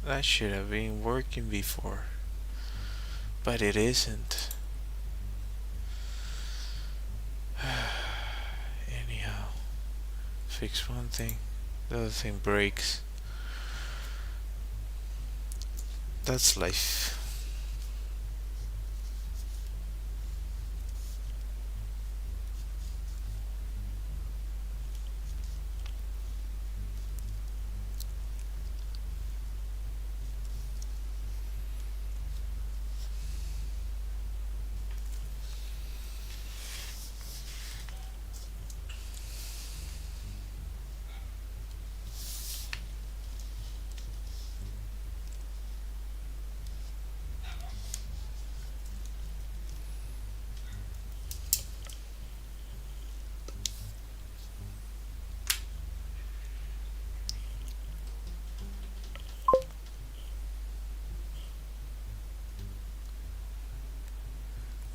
That should have been working before, but it isn't. Anyhow, fix one thing, the other thing breaks. That's life.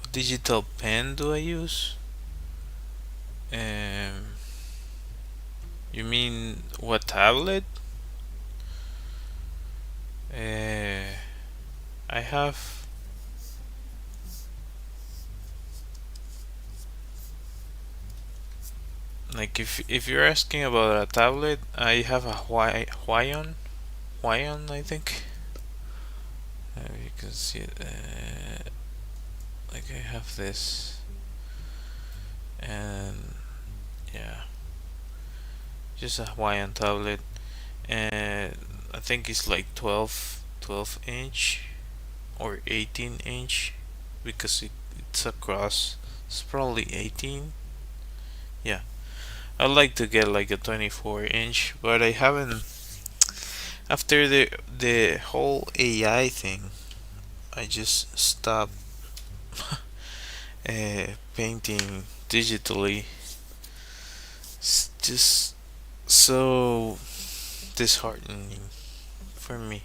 What digital pen do I use? Um, you mean what tablet? I have like if you're asking about a tablet, I have a Huion, I think. You can see it. Like I have this, and yeah, just a Hawaiian tablet, and I think it's like 12 inch or 18 inch because it's across. It's probably 18. Yeah, I'd like to get like a 24 inch, but I haven't. After the whole AI thing, I just stopped painting digitally. It's just so disheartening for me.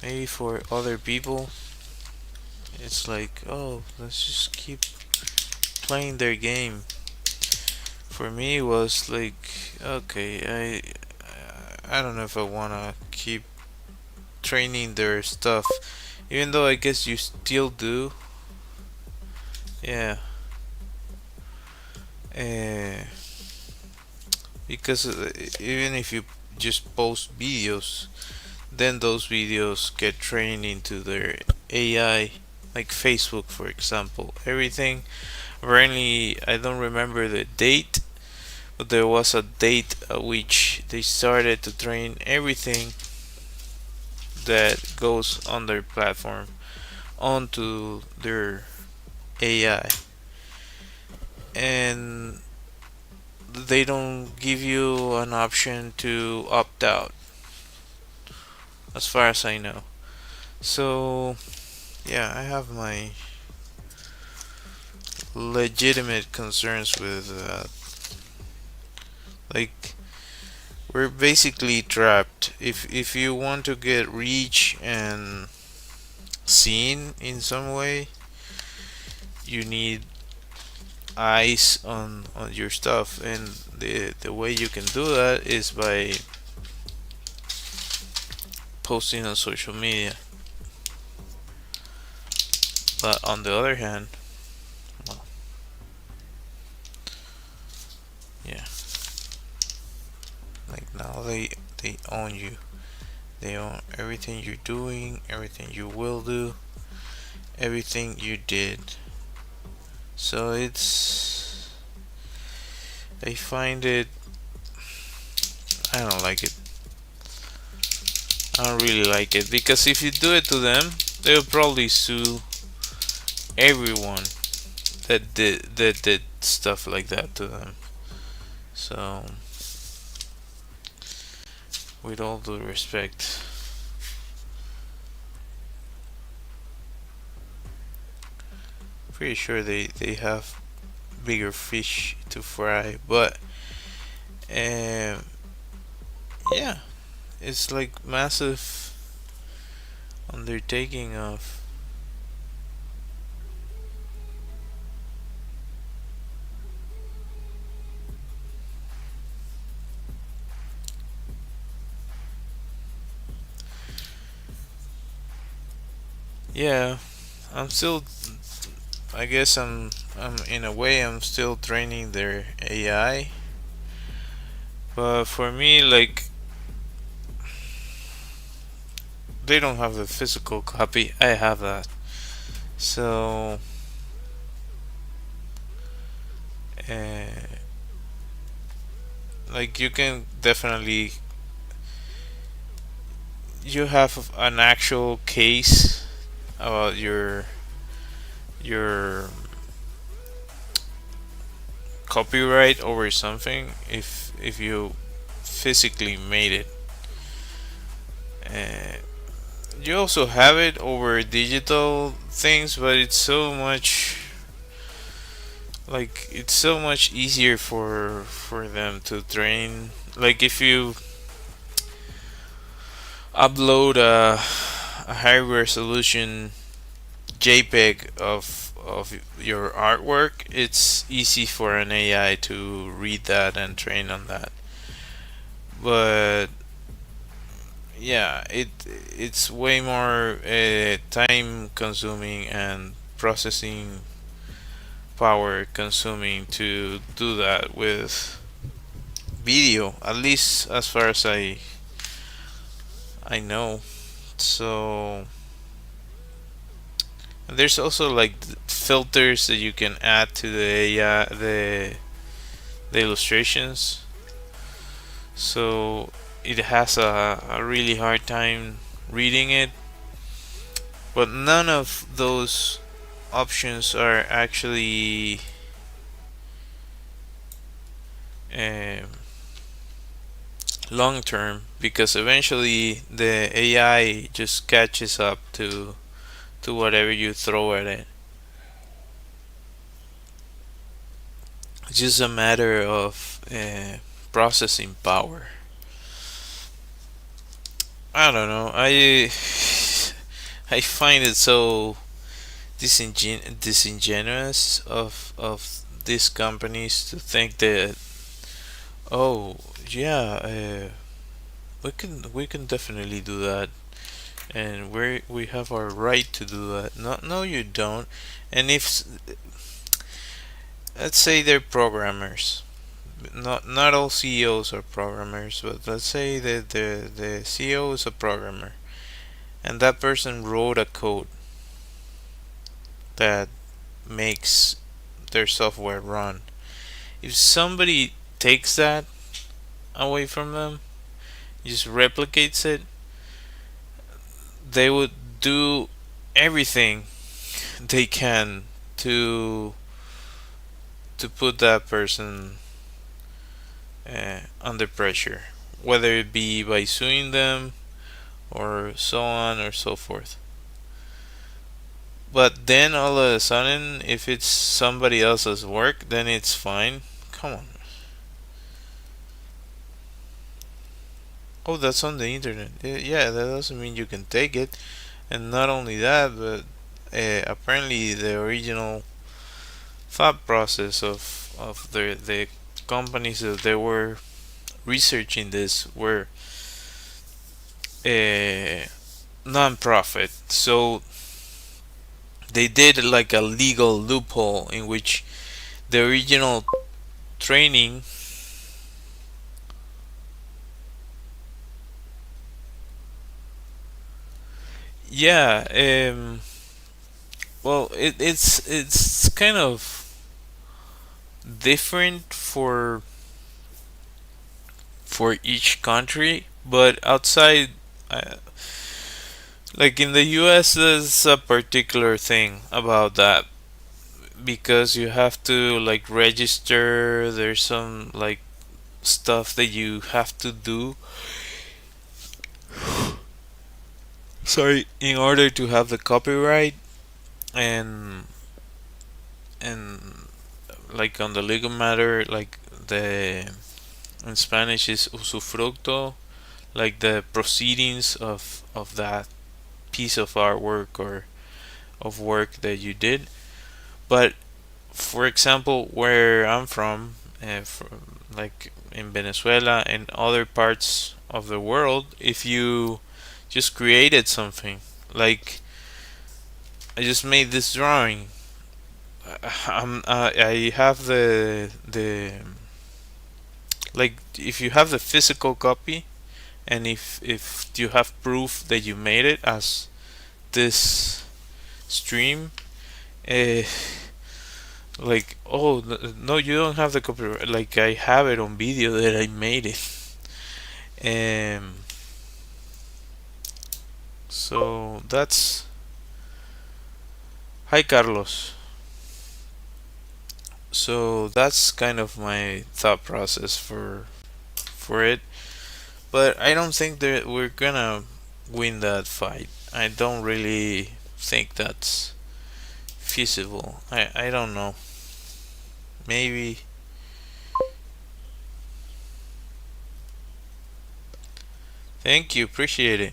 Maybe for other people, it's like, oh, let's just keep playing their game. For me, it was like, okay, I don't know if I wanna keep training their stuff, even though I guess you still do. Yeah, uh, because even if you just post videos, then those videos get trained into their AI, like Facebook, for example. Everything. Apparently, I don't remember the date, but there was a date at which they started to train everything that goes on their platform onto their AI, and they don't give you an option to opt out, as far as I know. So, yeah, I have my legitimate concerns with like we're basically trapped. If you want to get reach and seen in some way, you need eyes on your stuff, and the way you can do that is by posting on social media. But on the other hand, well, yeah, like now they own you. They own everything you're doing, everything you will do, everything you did. So I find it, I don't like it. I don't really like it because if you do it to them, they'll probably sue everyone that did stuff like that to them. So, with all due respect, pretty sure they have bigger fish to fry. But um, yeah, it's like massive undertaking of Yeah, I'm still. I guess I'm in a way I'm still training their AI, but for me, like they don't have the physical copy. I have that, so uh, like you can definitely you have an actual case about your copyright over something if you physically made it. Uh, you also have it over digital things, but it's so much easier for them to train. Like if you upload a high resolution JPEG of your artwork, it's easy for an AI to read that and train on that. But yeah, it's way more time consuming and processing power consuming to do that with video, at least as far as I know. So there's also like filters that you can add to the AI, the illustrations. So it has a really hard time reading it, but none of those options are actually um, long term because eventually the AI just catches up to whatever you throw at it. It's just a matter of processing power. I don't know. I find it so disingenuous of these companies to think that, oh yeah, we can definitely do that, and we have our right to do that. No, you don't. And if let's say they're programmers, not all CEOs are programmers, but let's say that the CEO is a programmer, and that person wrote a code that makes their software run. If somebody takes that away from them, just replicates it, they would do everything they can to to put that person under pressure, whether it be by suing them or so on or so forth. But then all of a sudden, if it's somebody else's work, then it's fine. Come on. Oh, that's on the internet. Yeah, that doesn't mean you can take it. And not only that, but apparently the original thought process of the companies that they were researching this were uh, non-profit. So they did like a legal loophole in which the original training. Yeah, well, it's kind of different for each country, but outside, uh, like in the US, there's a particular thing about that because you have to like register. There's some like stuff that you have to do. Sorry, in order to have the copyright and and like on the legal matter, like the in Spanish is usufructo, like the proceedings of that piece of artwork or of work that you did. But for example, where I'm from like in Venezuela and other parts of the world, if you just created something like I just made this drawing. I have the like if you have the physical copy, and if you have proof that you made it as this stream, uh, like, oh no, you don't have the copyright. Like, I have it on video that I made it. So that's, hi Carlos. So that's kind of my thought process for it. But I don't think that we're gonna win that fight. I don't really think that's feasible. I don't know. Maybe. Thank you, appreciate it.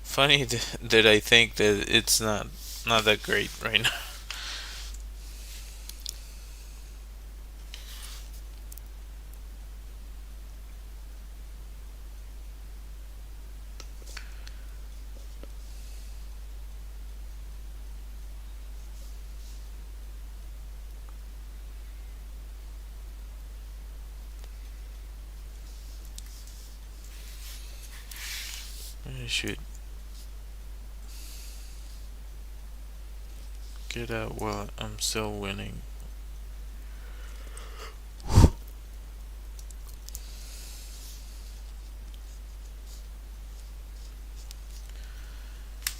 Funny that I think that it's not that great right now. I should get out while I'm still winning.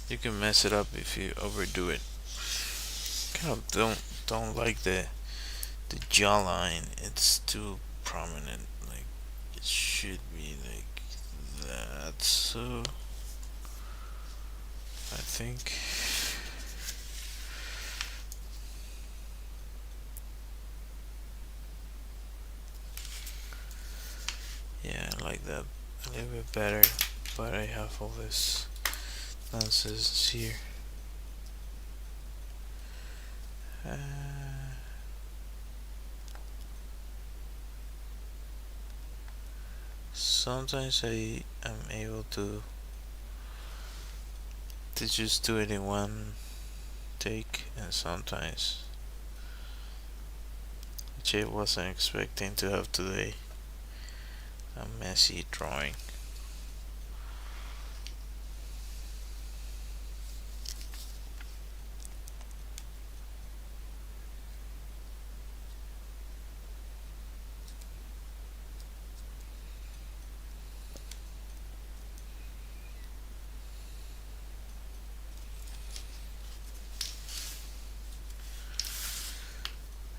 You can mess it up if you overdo it. Kind of don't like the jawline. It's too prominent. Like, it should be like that. So I think, yeah, I like that a little bit better. But I have all this nonsense here. Uh, Sometimes I am able to just do it in one take, and sometimes, which I wasn't expecting to have today, a messy drawing.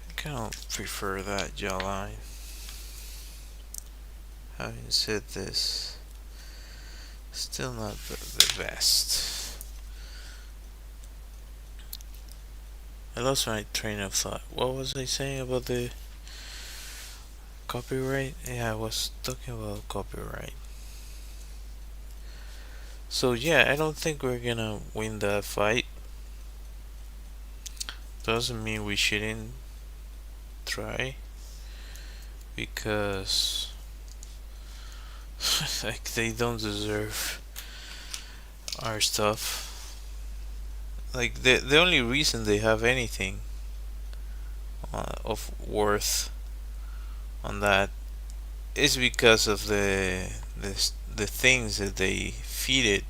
I kind of prefer that jawline. Having said this, still not the best. I lost my train of thought. What was I saying about the copyright? Yeah, I was talking about copyright. So yeah, I don't think we're gonna win that fight. Doesn't mean we shouldn't try, because like, they don't deserve our stuff. Like, the only reason they have anything of worth on that is because of the things that they feed it.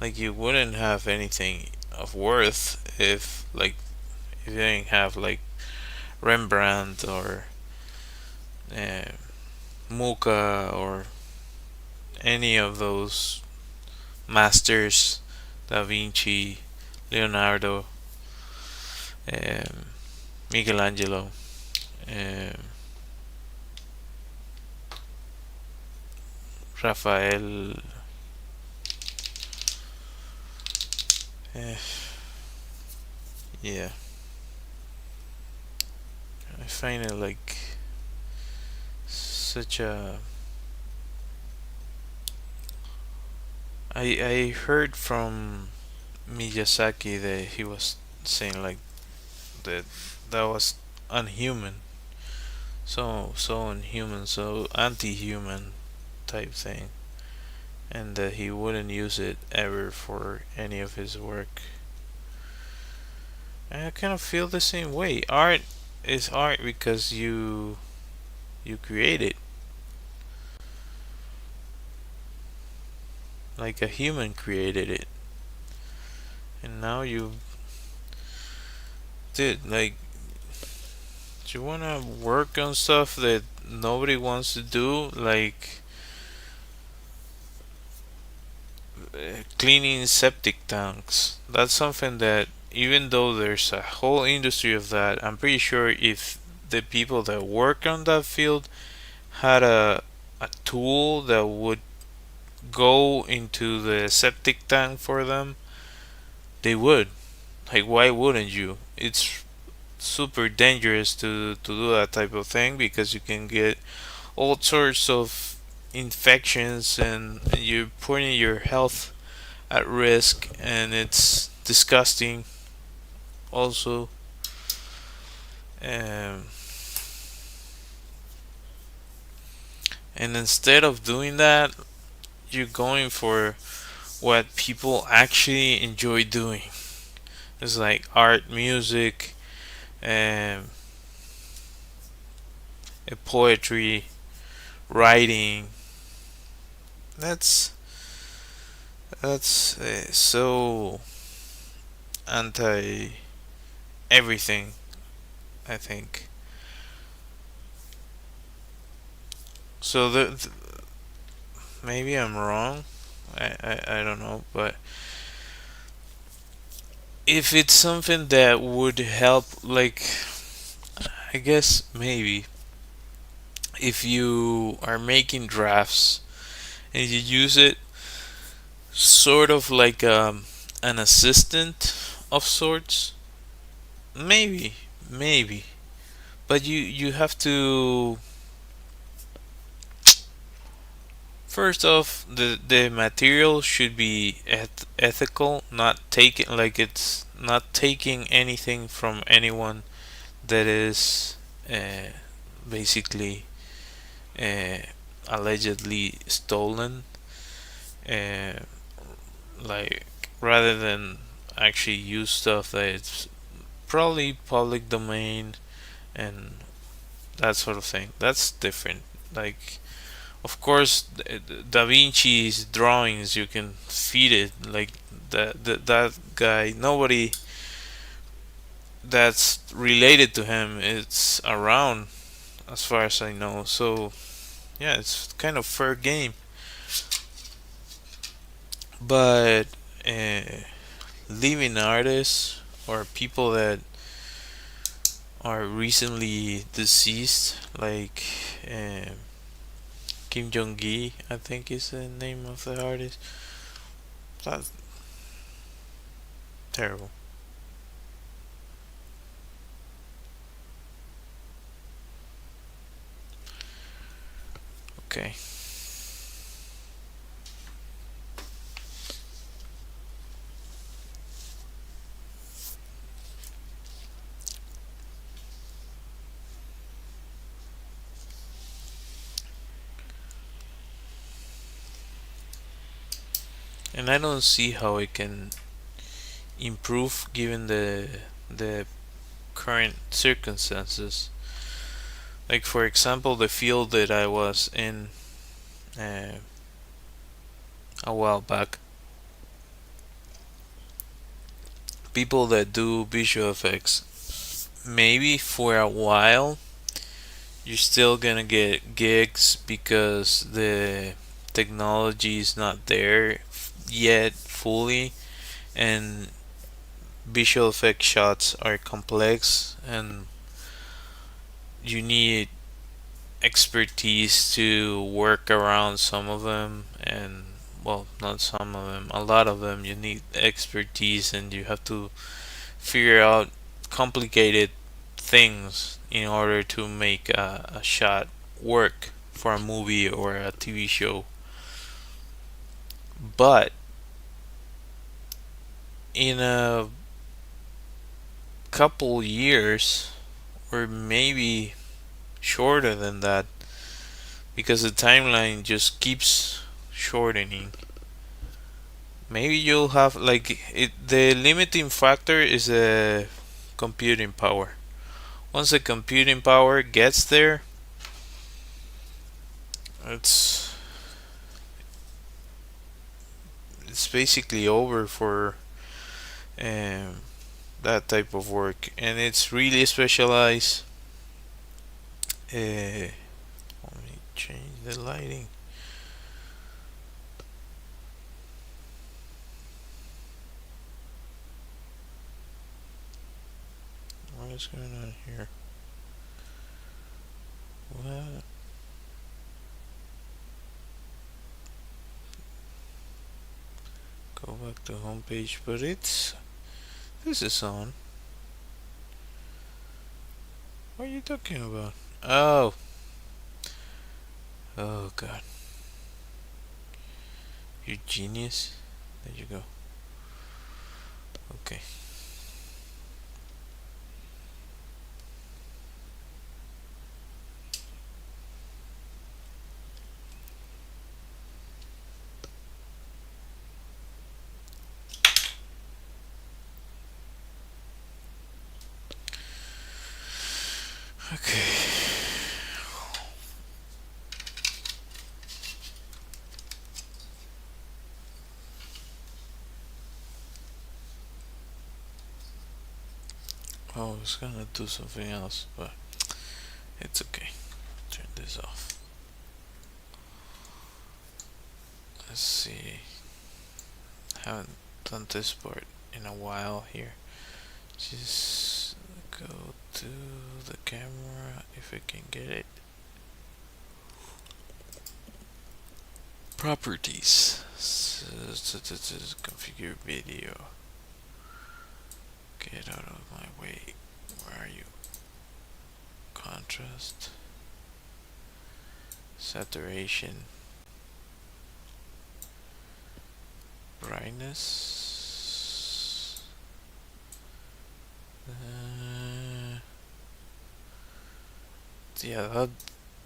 Like, you wouldn't have anything of worth if you didn't have like Rembrandt or uh, Mucha or any of those masters, Da Vinci, Leonardo, um, Michelangelo, um, Rafael. Uh, yeah, I find it like such a. I heard from Miyazaki that he was saying like that that was unhuman, so unhuman, so anti-human type thing. and that he wouldn't use it ever for any of his work. And I kind of feel the same way. Art is art because you create it like a human created it, and now you did like do you want to work on stuff that nobody wants to do, like cleaning septic tanks. That's something that, even though there's a whole industry of that, I'm pretty sure if the people that work on that field had a tool that would go into the septic tank for them, they would. Like, why wouldn't you? It's super dangerous to do that type of thing because you can get all sorts of infections and you're putting your health at risk, and it's disgusting also. um, and instead of doing that, you're going for what people actually enjoy doing. It's like art, music, um, poetry, writing. That's so anti everything, I think. So maybe I'm wrong. I don't know, but if it's something that would help, like, I guess maybe if you are making drafts and you use it sort of like an assistant of sorts, maybe, but you have to. First off, the material should be ethical, not taking, like, it's not taking anything from anyone that is uh, basically uh, allegedly stolen. Uh, like, rather than actually use stuff that it's probably public domain and that sort of thing. That's different. Like, of course, Da Vinci's drawings, you can feed it. Like, that guy, nobody that's related to him is around, as far as I know. So yeah, it's kind of fair game. But uh, living artists or people that are recently deceased, like Kim Jong Gi, I think is the name of the artist. That's terrible. Okay. And I don't see how it can improve given the current circumstances. Like, for example, the field that I was in uh, a while back, people that do visual effects, maybe for a while you're still gonna get gigs because the technology is not there yet fully, and visual effect shots are complex, and you need expertise to work around some of them. And, well, not some of them, a lot of them, you need expertise, and you have to figure out complicated things in order to make a shot work for a movie or a TV show. But in a couple years, or maybe shorter than that, because the timeline just keeps shortening. Maybe you'll have like it. The limiting factor is the computing power. Once the computing power gets there, it's it's basically over for um, that type of work, and it's really specialized. Let me change the lighting. What is going on here? What? Go back to home page, but this is on. What are you talking about? Oh, oh God, you genius. There you go. Okay. Okay. Oh, I was gonna do something else, but it's okay. Turn this off. Let's see. Haven't done this part in a while here. Just go to the camera if I can get it. Properties. Configure video. Get out of my way. Where are you? Contrast. Saturation. Brightness. Yeah,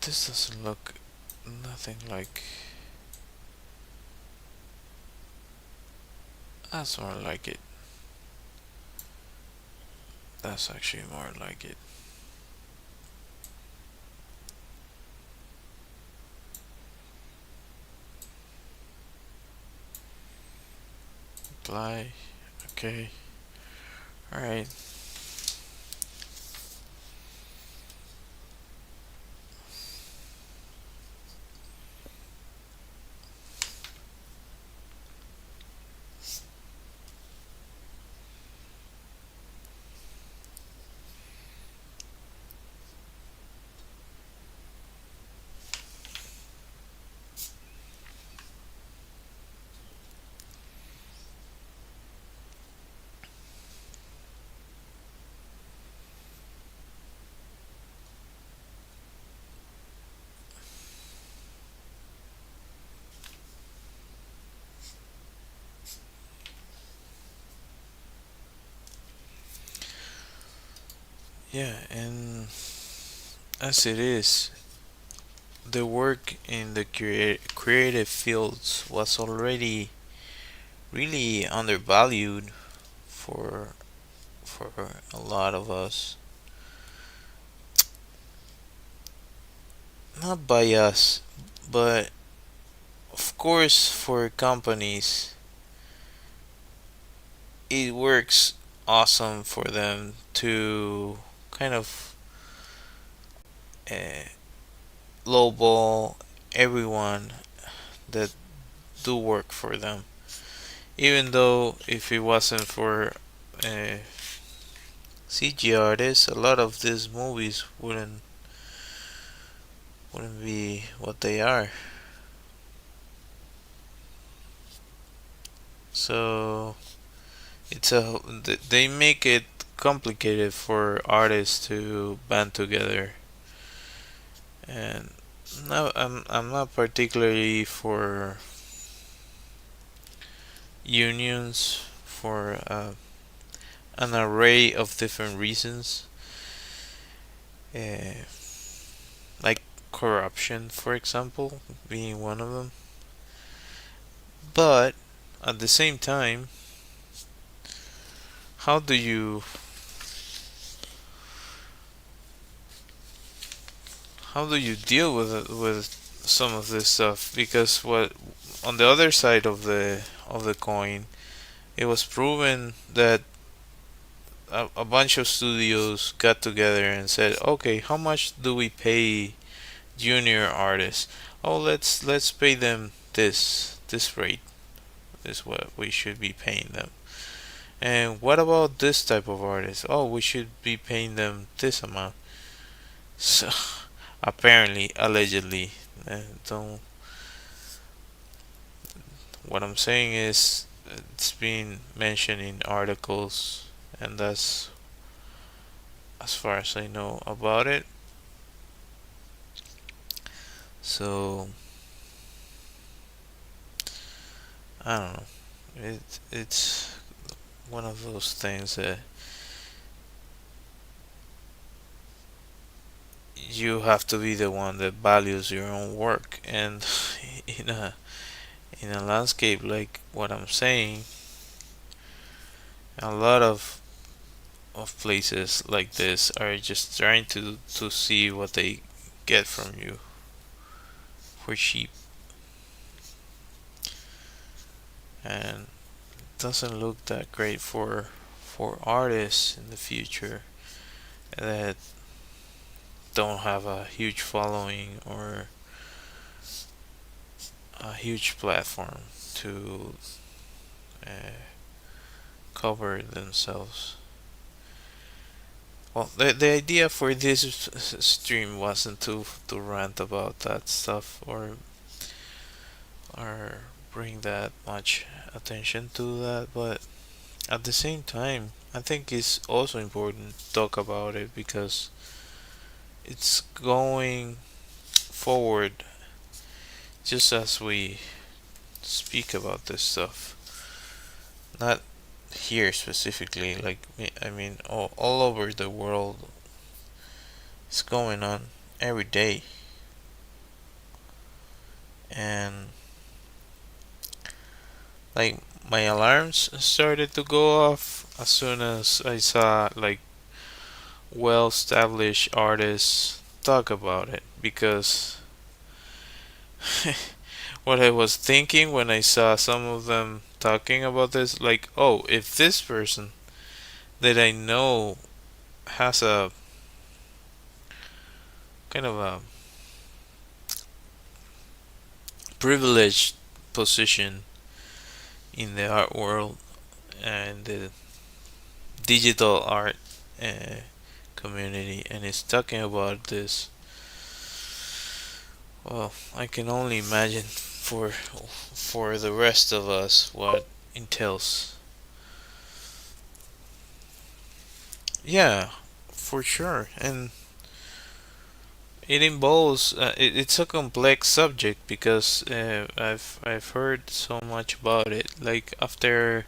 this doesn't look nothing like. That's more like it. That's actually more like it. Apply. Okay. Alright. Yeah, and as it is, the work in the creative fields was already really undervalued for for a lot of us. Not by us, but of course for companies it works awesome for them to kind of uh, lowball everyone that do work for them. Even though if it wasn't for CG artists, a lot of these movies wouldn't be what they are. So it's a they make it complicated for artists to band together, and no, I'm not particularly for unions for an array of different reasons, uh, like corruption, for example, being one of them. But at the same time, how do you deal with with some of this stuff? Because what on the other side of the coin, it was proven that a bunch of studios got together and said, okay, how much do we pay junior artists? Oh, let's pay them this rate is what we should be paying them. And what about this type of artist? Oh, we should be paying them this amount. So apparently, allegedly, don't. What I'm saying is, it's been mentioned in articles, and that's as far as I know about it. So I don't know. It's one of those things that you have to be the one that values your own work, and in a landscape like what I'm saying, a lot of places like this are just trying to see what they get from you for cheap, and it doesn't look that great for artists in the future that don't have a huge following or a huge platform to uh, cover themselves. Well, the idea for this stream wasn't to rant about that stuff or bring that much attention to that, but at the same time, I think it's also important to talk about it because it's going forward just as we speak about this stuff. Not here specifically, like, I mean, all over the world, it's going on every day. And like my alarms started to go off as soon as I saw like well established artists talk about it, because what I was thinking when I saw some of them talking about this, like, oh, if this person that I know has a kind of a privileged position in the art world and the digital art uh, community and is talking about this, well, I can only imagine for the rest of us what entails. Yeah, for sure, and it involves. It's a complex subject because I've heard so much about it. Like after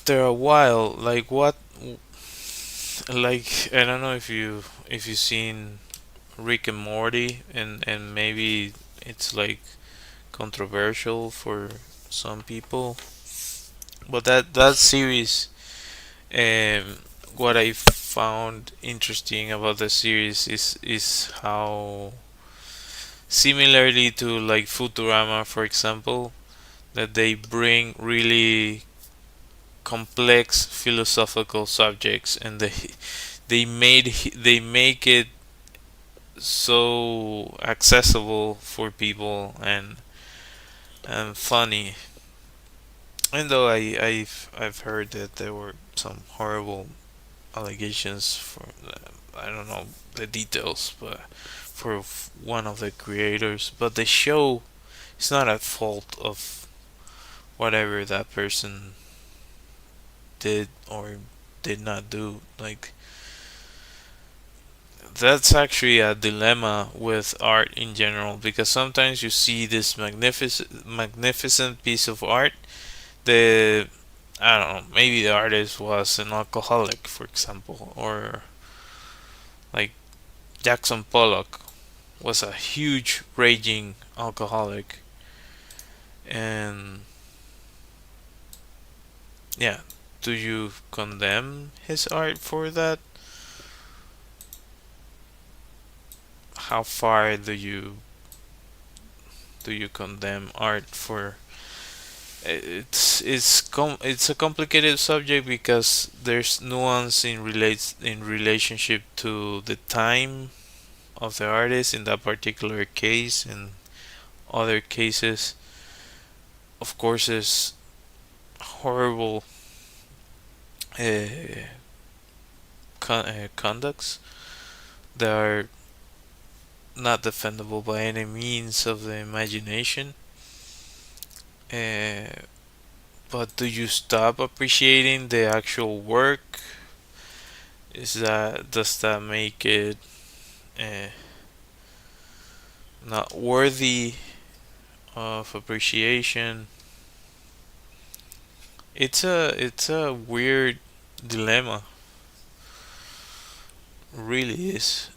a while, like what, like I don't know if you've seen Rick and Morty, and maybe it's like controversial for some people, but that series, um, what I found interesting about the series is how similarly to like Futurama, for example, that they bring really complex philosophical subjects and they make it so accessible for people and funny. And though I've heard that there were some horrible allegations for I don't know the details, but for one of the creators, but the show is not at fault of whatever that person did or did not do. Like, that's actually a dilemma with art in general, because sometimes you see this magnificent piece of art. The I don't know, maybe the artist was an alcoholic, for example, or like Jackson Pollock was a huge raging alcoholic, And yeah, do you condemn his art for that? How far do you condemn art for? It's a complicated subject because there's nuance in relationship to the time of the artist in that particular case, and other cases, of course, is horrible uh, conducts that are not defendable by any means of the imagination. Uh, but do you stop appreciating the actual work? Does that make it uh, not worthy of appreciation? It's a weird dilemma, really is,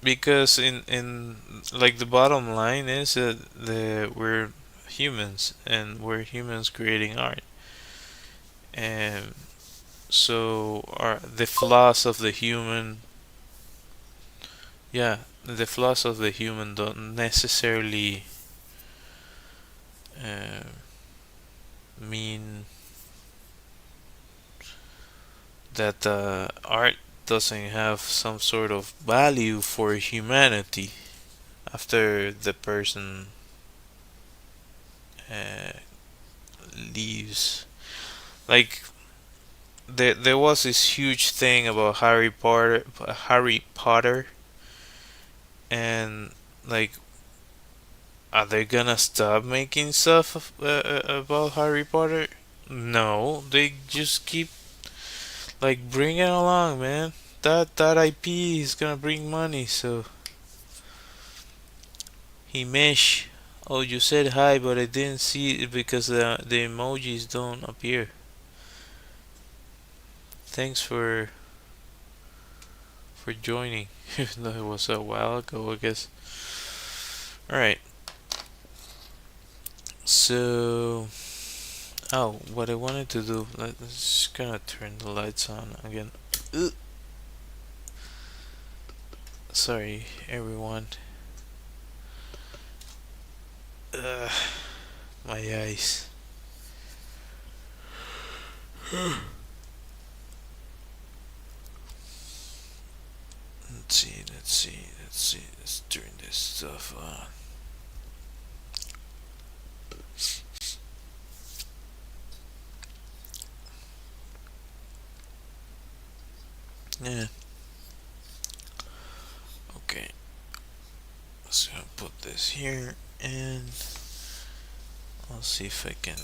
because in like the bottom line is that we're humans, and we're humans creating art, and so the flaws of the human, yeah, the flaws of the human don't necessarily uh, mean that art doesn't have some sort of value for humanity after the person uh, leaves. Like there was this huge thing about Harry Potter, and like, are they gonna stop making stuff about Harry Potter? No, they just keep like bring it along, man. That IP is gonna bring money, so he mesh. Oh, you said hi, but I didn't see it because the emojis don't appear. Thanks for joining, even though it was a while ago, I guess. All right, so what I wanted to do. Let's just gonna turn the lights on again. Ugh. Sorry, everyone. Ugh, my eyes. Let's see. Let's turn this stuff on. Yeah. Okay. So I'll put this here, and I'll see if I can.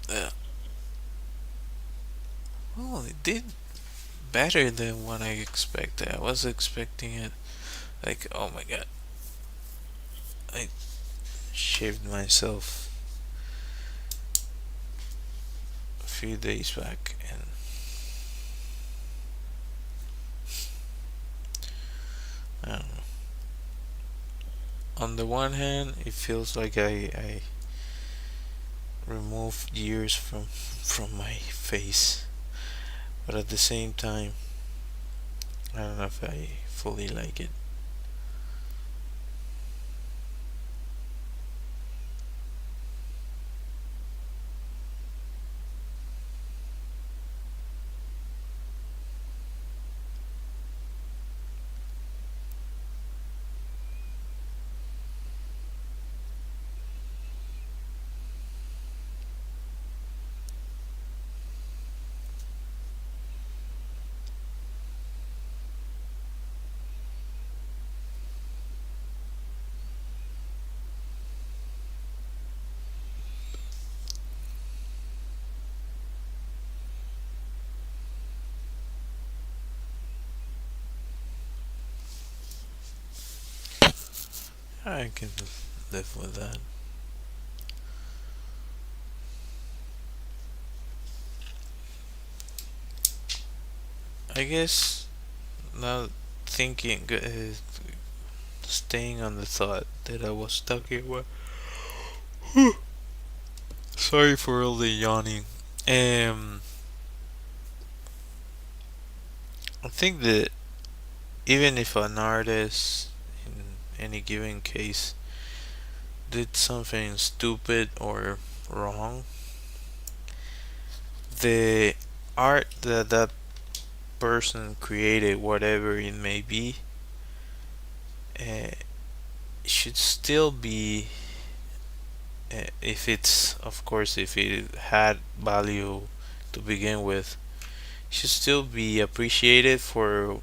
Uh, well, it did better than what I expected. I was expecting it like, oh my god, I shaved myself a few days back, and I don't know. On the one hand, it feels like I removed years from my face, but at the same time, I don't know if I fully like it. I can live with that. I guess now thinking, staying on the thought that I was talking about. Sorry for all the yawning. Um, I think that even if an artist, in any given case, did something stupid or wrong, the art that that person created, whatever it may be, uh, should still be, if it's, of course, if it had value to begin with, should still be appreciated for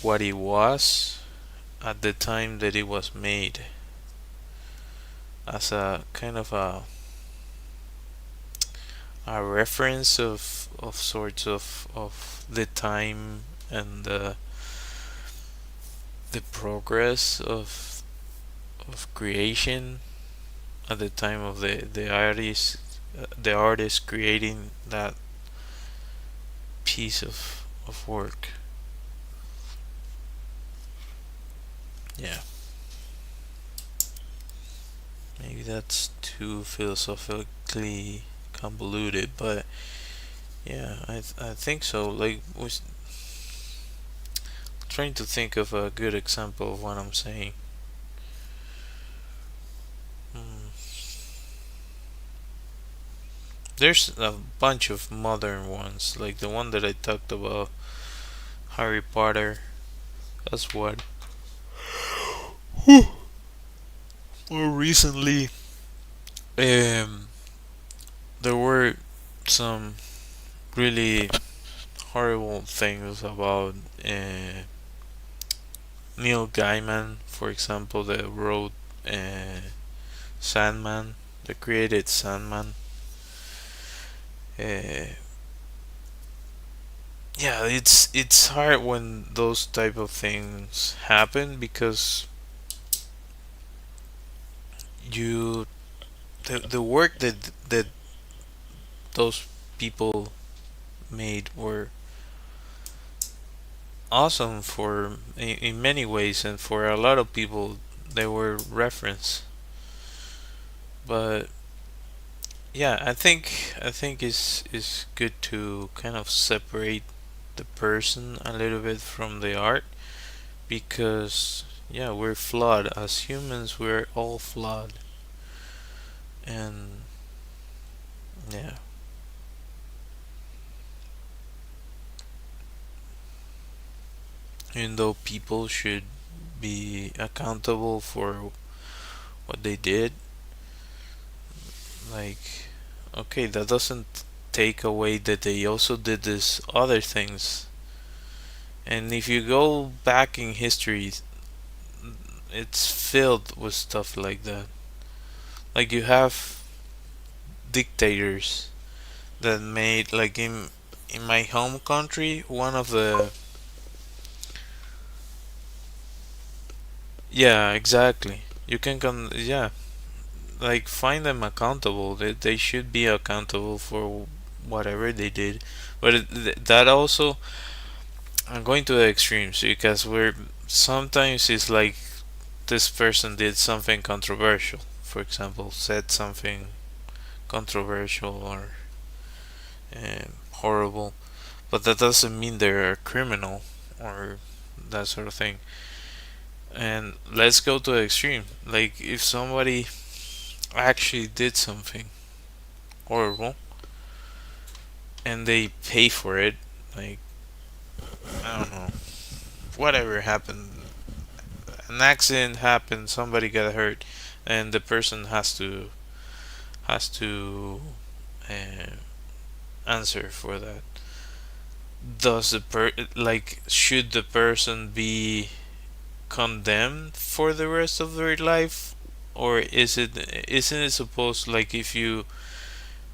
what it was at the time that it was made, as a kind of a reference of sorts of the time and the progress of creation at the time of the artist creating that piece of work. Yeah, maybe that's too philosophically convoluted, but yeah, I think so. Like, was trying to think of a good example of what I'm saying. Hmm. There's a bunch of modern ones, like the one that I talked about, Harry Potter. That's what. More recently, um, there were some really horrible things about Neil Gaiman, for example, that wrote Sandman, that created Sandman. Uh, yeah, it's hard when those type of things happen because you the work that those people made were awesome for in many ways, and for a lot of people they were reference. But yeah, I think it's good to kind of separate the person a little bit from the art, because yeah, we're flawed as humans. We're all flawed, and yeah, even though people should be accountable for what they did, like, okay, that doesn't take away that they also did this other things. And if you go back in history, it's filled with stuff like that. Like, you have dictators that made, like, in my home country, one of the, yeah, exactly. You can yeah, like, find them accountable. They should be accountable for whatever they did. But that also, I'm going to the extremes, because we're sometimes it's like this person did something controversial. For example, said something controversial or horrible, but that doesn't mean they're a criminal or that sort of thing. And let's go to the extreme. Like, if somebody actually did something horrible and they pay for it, like, I don't know, whatever happened, an accident happened, somebody got hurt, and the person has to uh, answer for that. Does should the person be condemned for the rest of their life, or isn't it supposed, like, if you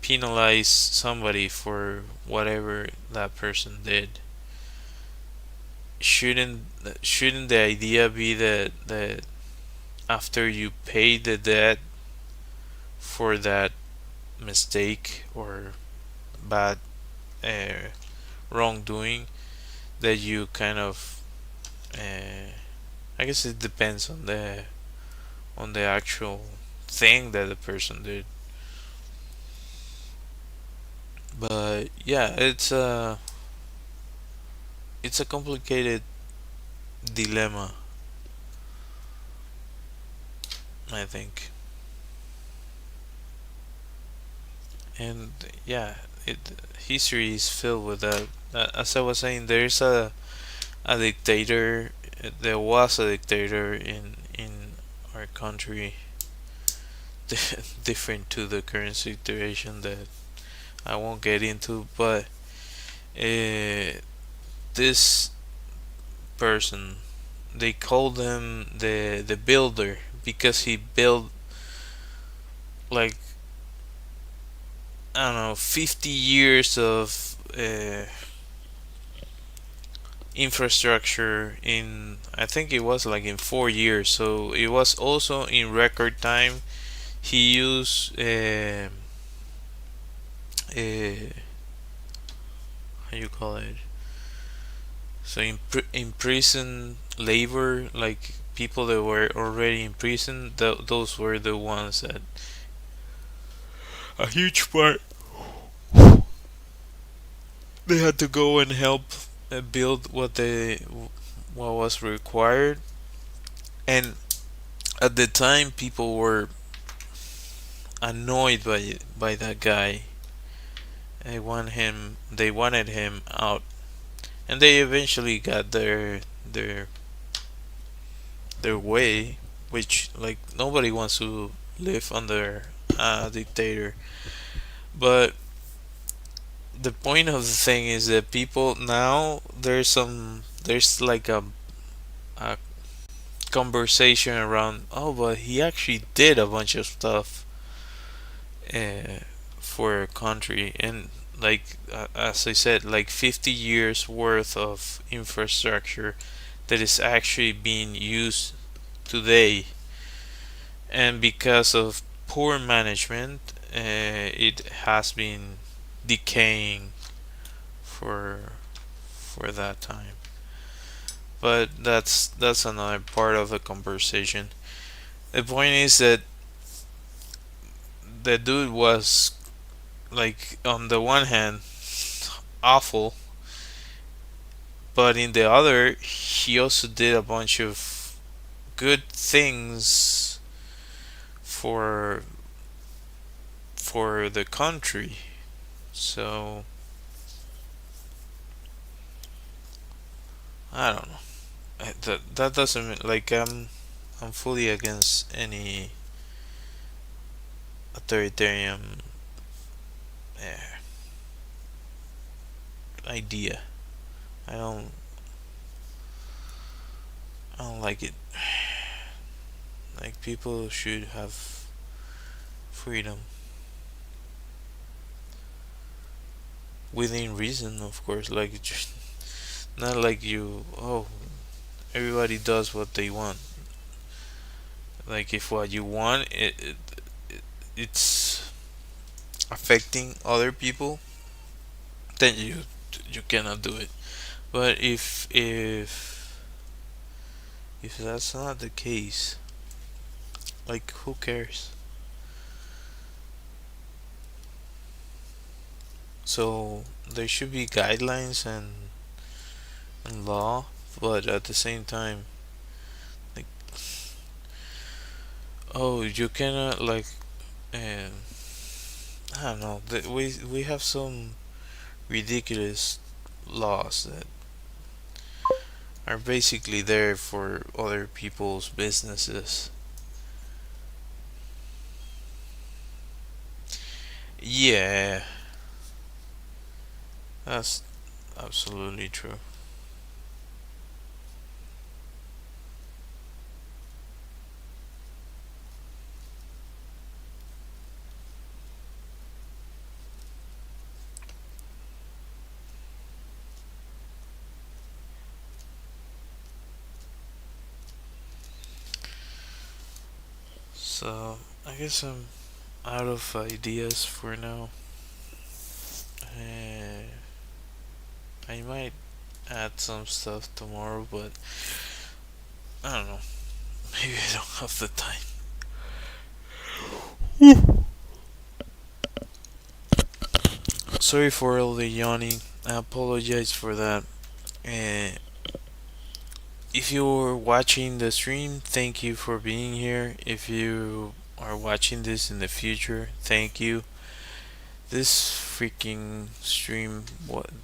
penalize somebody for whatever that person did, shouldn't shouldn't the idea be that after you pay the debt for that mistake or bad uh, wrongdoing, that you kind of Uh, I guess it depends on the actual thing that the person did. But yeah, it's a complicated dilemma, I think. And yeah, it history is filled with that. As I was saying, there's a dictator. There was a dictator in our country, different to the current situation that I won't get into. But this person, they called him the builder because he built like I don't know 50 years of infrastructure in I think it was like in 4 years. So it was also in record time. He used how you call it? So in prison labor, like people that were already in prison, those were the ones that a huge part they had to go and help build what was required. And at the time, people were annoyed by that guy. They wanted him out, and they eventually got their way, which like nobody wants to live under a dictator. But the point of the thing is that people now there's like a conversation around, oh, but he actually did a bunch of stuff uh, for a country, and like as I said, like 50 years worth of infrastructure that is actually being used today. And because of poor management, it has been decaying for that time. But that's another part of the conversation. The point is that the dude was like on the one hand awful, but in the other he also did a bunch of good things for the country. So I don't know. That doesn't mean like I'm fully against any authoritarian uh, idea. I don't I don't like it. Like people should have freedom within reason, of course. Like just not like you. Oh, everybody does what they want. Like if what you want it's affecting other people, then you cannot do it. But if that's not the case, like who cares? So there should be guidelines and law, but at the same time, like oh, you cannot like um, I don't know. We have some ridiculous laws that are basically there for other people's businesses. Yeah, that's absolutely true. So I guess I'm out of ideas for now. Uh, I might add some stuff tomorrow, but I don't know. Maybe I don't have the time. Sorry for all the yawning. I apologize for that. Uh, if you're watching the stream, thank you for being here. If you are watching this in the future, thank you. This freaking stream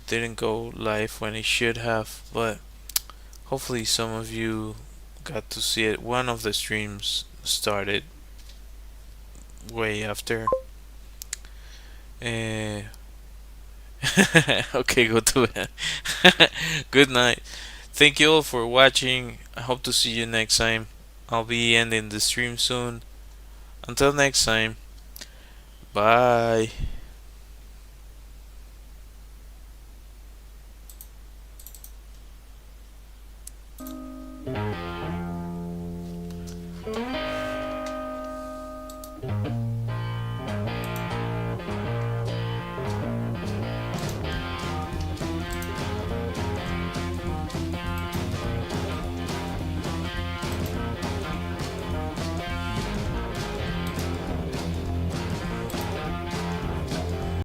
didn't go live when it should have, but hopefully some of you got to see it. One of the streams started way after. Uh, okay, go to it. Good night. Thank you all for watching. I hope to see you next time. I'll be ending the stream soon. Until next time. Bye.